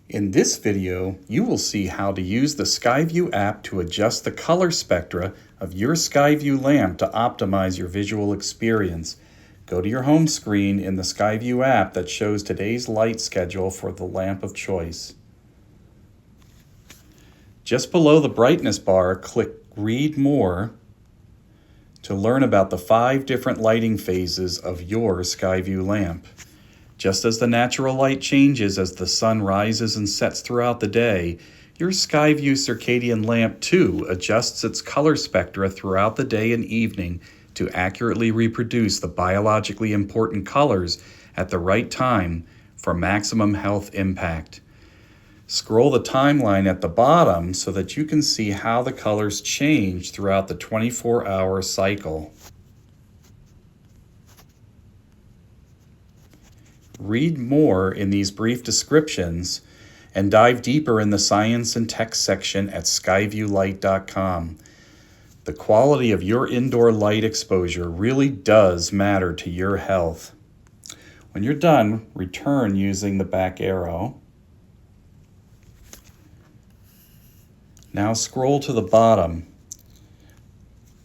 In this video, you will see how to use the SkyView app to adjust the color spectra of your SkyView lamp to optimize your visual experience. Go to your home screen in the SkyView app that shows today's light schedule for the lamp of choice. Just below the brightness bar, click Read More to learn about the 5 different lighting phases of your SkyView lamp. Just as the natural light changes as the sun rises and sets throughout the day, your SkyView circadian lamp too adjusts its color spectra throughout the day and evening to accurately reproduce the biologically important colors at the right time for maximum health impact. Scroll the timeline at the bottom so that you can see how the colors change throughout the 24-hour cycle. Read more in these brief descriptions and dive deeper in the science and tech section at skyviewlight.com. The quality of your indoor light exposure really does matter to your health. When you're done, return using the back arrow. Now scroll to the bottom.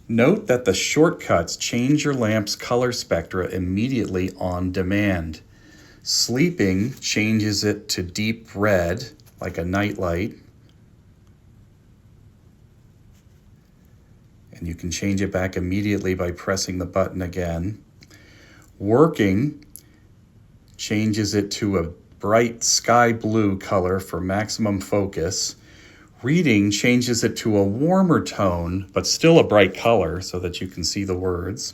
Note that the shortcuts change your lamp's color spectra immediately on demand. Sleeping changes it to deep red, like a night light. And you can change it back immediately by pressing the button again. Working changes it to a bright sky blue color for maximum focus. Reading changes it to a warmer tone, but still a bright color so that you can see the words.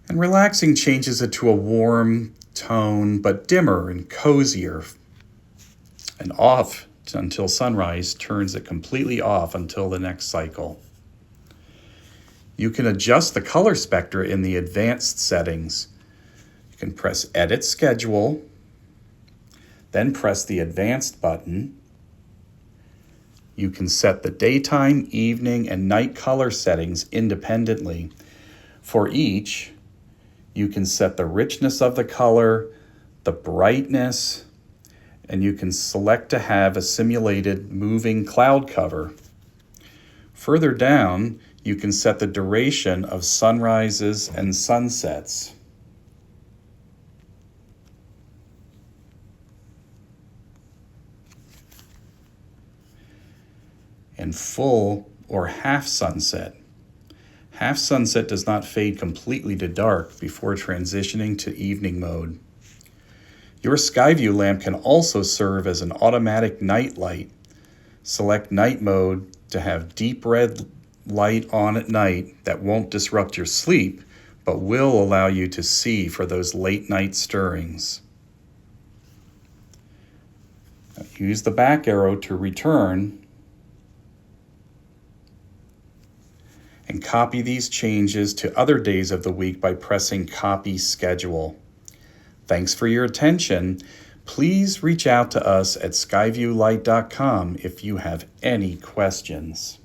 And relaxing changes it to a warm tone, but dimmer and cozier. And off until sunrise turns it completely off until the next cycle. You can adjust the color spectra in the advanced settings. You can press Edit Schedule, then press the Advanced button. You can set the daytime, evening, and night color settings independently. For each, you can set the richness of the color, the brightness, and you can select to have a simulated moving cloud cover. Further down, you can set the duration of sunrises and sunsets. And full or half sunset. Half sunset does not fade completely to dark before transitioning to evening mode. Your SkyView lamp can also serve as an automatic night light. Select night mode to have deep red light on at night that won't disrupt your sleep, but will allow you to see for those late night stirrings. Use the back arrow to return and copy these changes to other days of the week by pressing Copy Schedule. Thanks for your attention. Please reach out to us at skyviewlight.com if you have any questions.